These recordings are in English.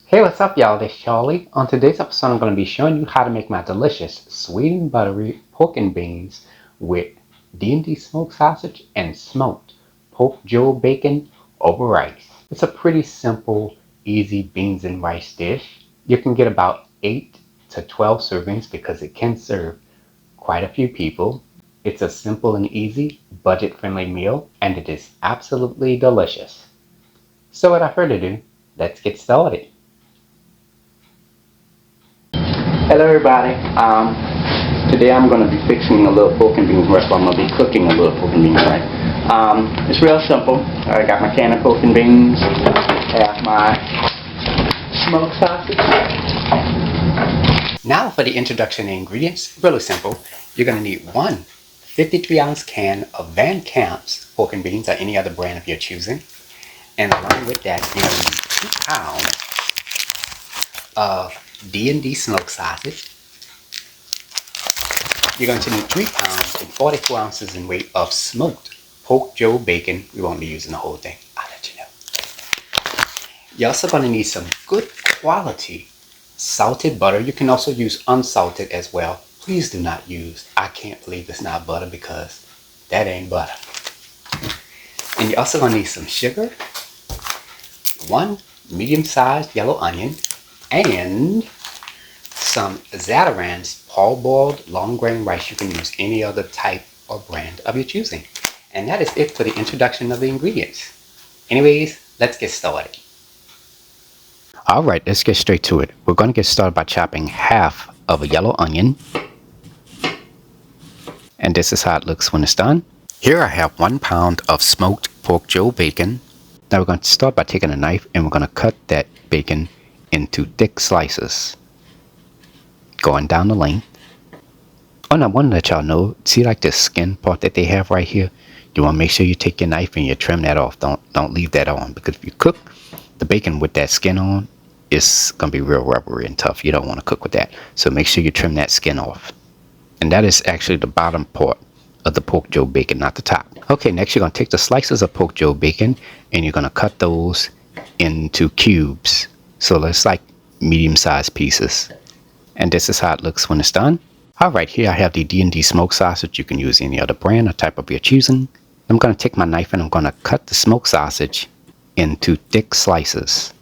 Hey, what's up, y'all? This is Charlie. On today's episode, I'm going to be showing you how to make my delicious sweet and buttery pork and beans with D&D smoked sausage and smoked pork jowl bacon over rice. It's a pretty simple, easy beans and rice dish. You can get about 8 to 12 servings because it can serve quite a few people. It's a simple and easy, budget-friendly meal, and it is absolutely delicious. So without further ado, let's get started. Hello everybody. Today I'm going to be fixing a little pork and beans. Well, I'm going to be cooking a little pork and beans, right? It's real simple. I got my can of pork and beans. Have my smoked sausage. Now for the introduction ingredients. Really simple. You're going to need one 53-ounce can of Van Camp's pork and beans, or any other brand of your choosing. And along with that, you're going to need 2 pounds of D&D smoked sausage. You're going to need 3 pounds and 44 ounces in weight of smoked pork jowl bacon. We won't be using the whole thing. I'll let you know. You're also going to need some good quality salted butter. You can also use unsalted as well. Please do not use, I can't believe it's not butter, because that ain't butter. And you're also going to need some sugar, 1 medium-sized yellow onion, and some Zatarain's parboiled long grain rice. You can use any other type or brand of your choosing. And that is it for the introduction of the ingredients. Anyways, let's get started. Alright, let's get straight to it. We're going to get started by chopping half of a yellow onion. And this is how it looks when it's done. Here I have 1 pound of smoked pork jowl bacon. Now we're going to start by taking a knife and we're going to cut that bacon into thick slices, going down the length. Oh, and I want to let y'all know, see like this skin part that they have right here? You want to make sure you take your knife and you trim that off. Don't leave that on, because if you cook the bacon with that skin on, it's going to be real rubbery and tough. You don't want to cook with that. So make sure you trim that skin off. And that is actually the bottom part of the pork jowl bacon, not the top. Okay, next you're going to take the slices of pork jowl bacon and you're going to cut those into cubes. So it's like medium-sized pieces. And this is how it looks when it's done. Alright, here I have the D&D smoked sausage. You can use any other brand or type of your choosing. I'm going to take my knife and I'm going to cut the smoked sausage into thick slices.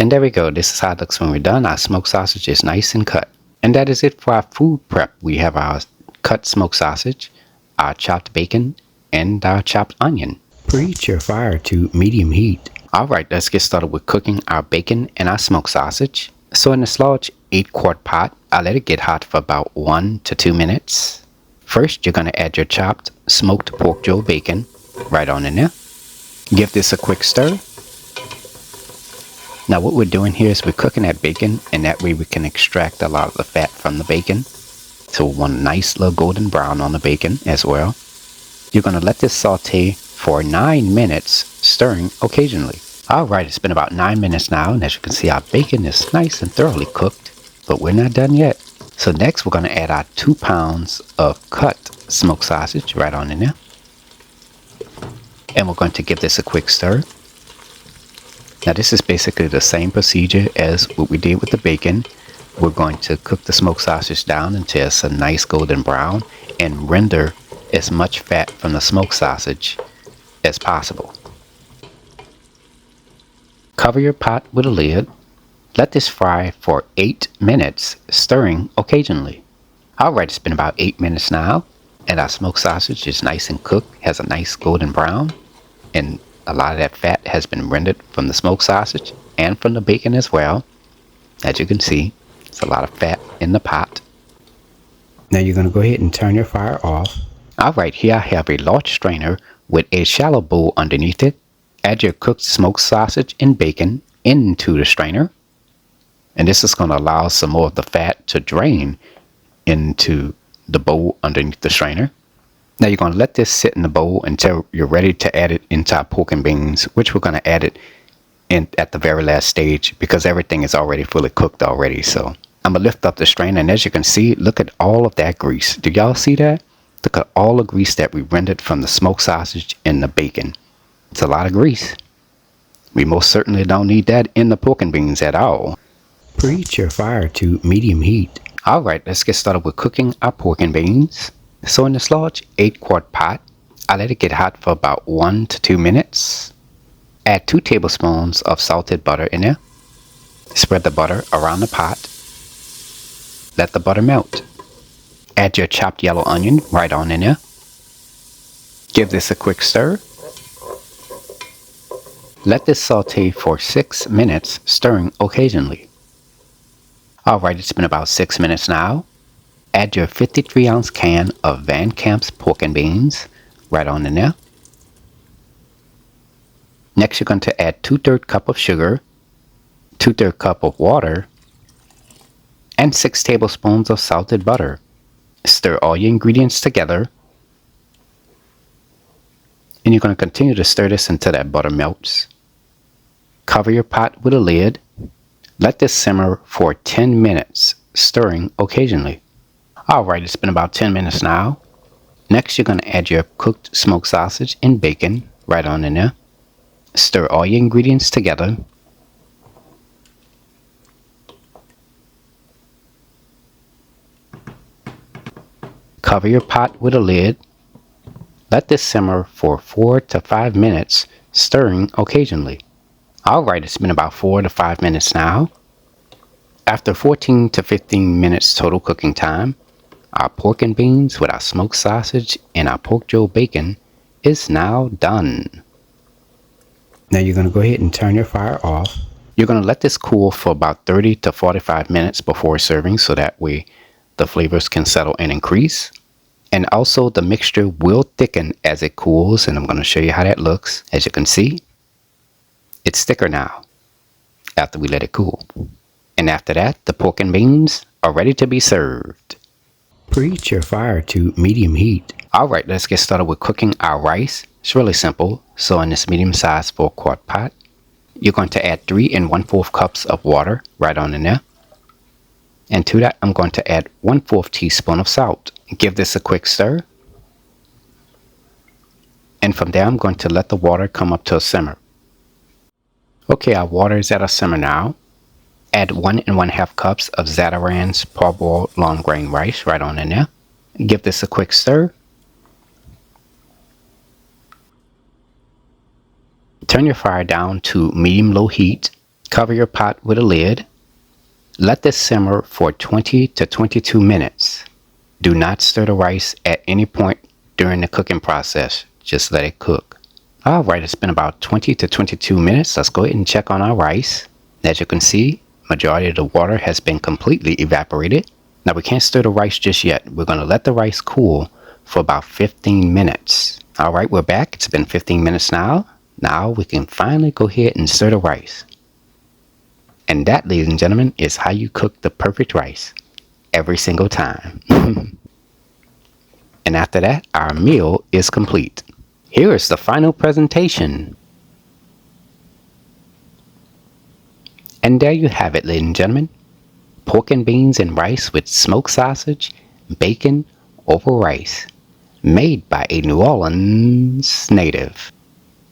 And there we go. This is how it looks when we're done. Our smoked sausage is nice and cut. And that is it for our food prep. We have our cut smoked sausage, our chopped bacon, and our chopped onion. Preheat your fire to medium heat. Alright, let's get started with cooking our bacon and our smoked sausage. So in this large 8-quart pot, I'll let it get hot for about 1 to 2 minutes. First, you're going to add your chopped smoked pork jowl bacon right on in there. Give this a quick stir. Now what we're doing here is we're cooking that bacon, and that way we can extract a lot of the fat from the bacon. So we want a nice little golden brown on the bacon as well. You're going to let this saute for 9 minutes, stirring occasionally. Alright, it's been about 9 minutes now, and as you can see, our bacon is nice and thoroughly cooked, but we're not done yet. So next we're going to add our 2 pounds of cut smoked sausage right on in there. And we're going to give this a quick stir. Now this is basically the same procedure as what we did with the bacon. We're going to cook the smoked sausage down until it's a nice golden brown and render as much fat from the smoked sausage as possible. Cover your pot with a lid. Let this fry for 8 minutes, stirring occasionally. Alright, it's been about 8 minutes now, and our smoked sausage is nice and cooked, has a nice golden brown, and a lot of that fat has been rendered from the smoked sausage and from the bacon as well. As you can see, it's a lot of fat in the pot. Now you're going to go ahead and turn your fire off. Alright, here I have a large strainer with a shallow bowl underneath it. Add your cooked smoked sausage and bacon into the strainer. And this is going to allow some more of the fat to drain into the bowl underneath the strainer. Now you're going to let this sit in the bowl until you're ready to add it into our pork and beans, which we're going to add it in at the very last stage because everything is already fully cooked already. So I'm going to lift up the strainer, and as you can see, look at all of that grease. Do y'all see that? Look at all the grease that we rendered from the smoked sausage and the bacon. It's a lot of grease. We most certainly don't need that in the pork and beans at all. Preheat your fire to medium heat. Alright, let's get started with cooking our pork and beans. So in this large 8-quart pot, I let it get hot for about 1 to 2 minutes. Add 2 tablespoons of salted butter in there. Spread the butter around the pot. Let the butter melt. Add your chopped yellow onion right on in there. Give this a quick stir. Let this saute for 6 minutes, stirring occasionally. Alright, it's been about 6 minutes now. Add your 53-ounce can of Van Camp's pork and beans right on in there. Next, you're going to add 2/3 cup of sugar, 2/3 cup of water, and 6 tablespoons of salted butter. Stir all your ingredients together, and you're going to continue to stir this until that butter melts. Cover your pot with a lid. Let this simmer for 10 minutes, stirring occasionally. Alright, it's been about 10 minutes now. Next, you're going to add your cooked smoked sausage and bacon right on in there. Stir all your ingredients together. Cover your pot with a lid. Let this simmer for 4 to 5 minutes, stirring occasionally. Alright, it's been about 4 to 5 minutes now. After 14 to 15 minutes total cooking time, our pork and beans with our smoked sausage and our pork jowl bacon is now done. Now you're going to go ahead and turn your fire off. You're going to let this cool for about 30 to 45 minutes before serving, so that way the flavors can settle and increase. And also the mixture will thicken as it cools, and I'm going to show you how that looks. As you can see, it's thicker now after we let it cool. And after that, the pork and beans are ready to be served. Preheat your fire to medium heat. Alright, let's get started with cooking our rice. It's really simple. So in this medium-sized 4-quart pot, you're going to add 3 1/4 cups of water right on in there. And to that, I'm going to add 1/4 teaspoon of salt. Give this a quick stir. And from there, I'm going to let the water come up to a simmer. Okay, our water is at a simmer now. Add 1 1/2 cups of Zatarain's parboiled long grain rice right on in there. Give this a quick stir. Turn your fire down to medium-low heat. Cover your pot with a lid. Let this simmer for 20 to 22 minutes. Do not stir the rice at any point during the cooking process. Just let it cook. Alright, it's been about 20 to 22 minutes. Let's go ahead and check on our rice. As you can see, majority of the water has been completely evaporated. Now we can't stir the rice just yet. We're going to let the rice cool for about 15 minutes. Alright, we're back. It's been 15 minutes now. Now we can finally go ahead and stir the rice. And that, ladies and gentlemen, is how you cook the perfect rice every single time. And after that, our meal is complete. Here is the final presentation. And there you have it, ladies and gentlemen. Pork and beans and rice with smoked sausage, bacon over rice, made by a New Orleans native.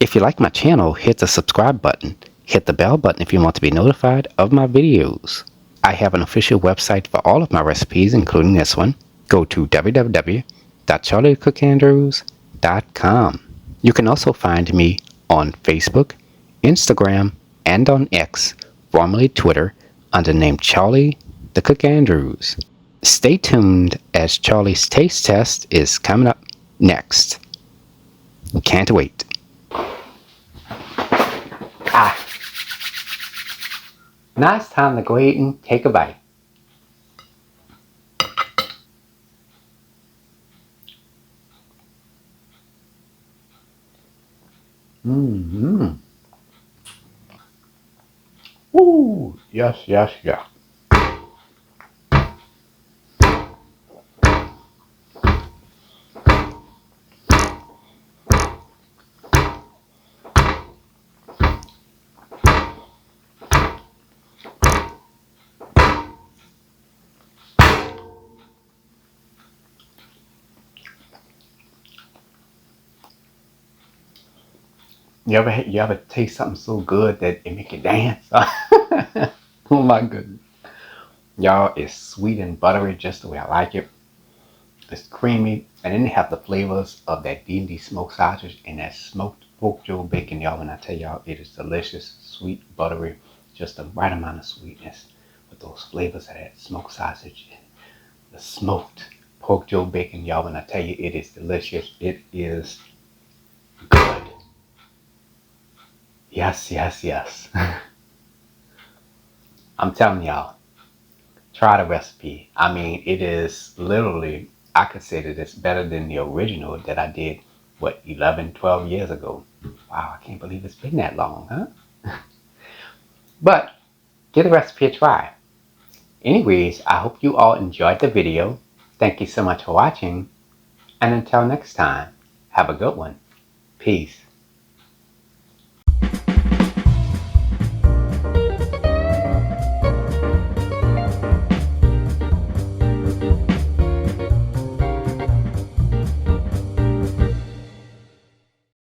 If you like my channel, hit the subscribe button. Hit the bell button if you want to be notified of my videos. I have an official website for all of my recipes, including this one. Go to www.charliethecookandrews.com. You can also find me on Facebook, Instagram, and on X, formerly Twitter, under the name Charlie the Cook Andrews. Stay tuned, as Charlie's taste test is coming up next. Can't wait. Now it's time to go ahead and take a bite. Ooh, yes, yes, yes. You ever taste something so good that it make you dance? Oh my goodness. Y'all, it's sweet and buttery just the way I like it. It's creamy, and then they have the flavors of that D&D smoked sausage and that smoked pork jowl bacon. Y'all, when I tell y'all, it is delicious, sweet, buttery, just the right amount of sweetness with those flavors of that smoked sausage and the smoked pork jowl bacon. Y'all, when I tell you, it is delicious. It is good. Yes, yes, yes. I'm telling y'all, try the recipe. I mean, it is literally, I could say that it's better than the original that I did, what, 11, 12 years ago. Wow, I can't believe it's been that long, huh? But give the recipe a try. Anyways, I hope you all enjoyed the video. Thank you so much for watching. And until next time, have a good one. Peace.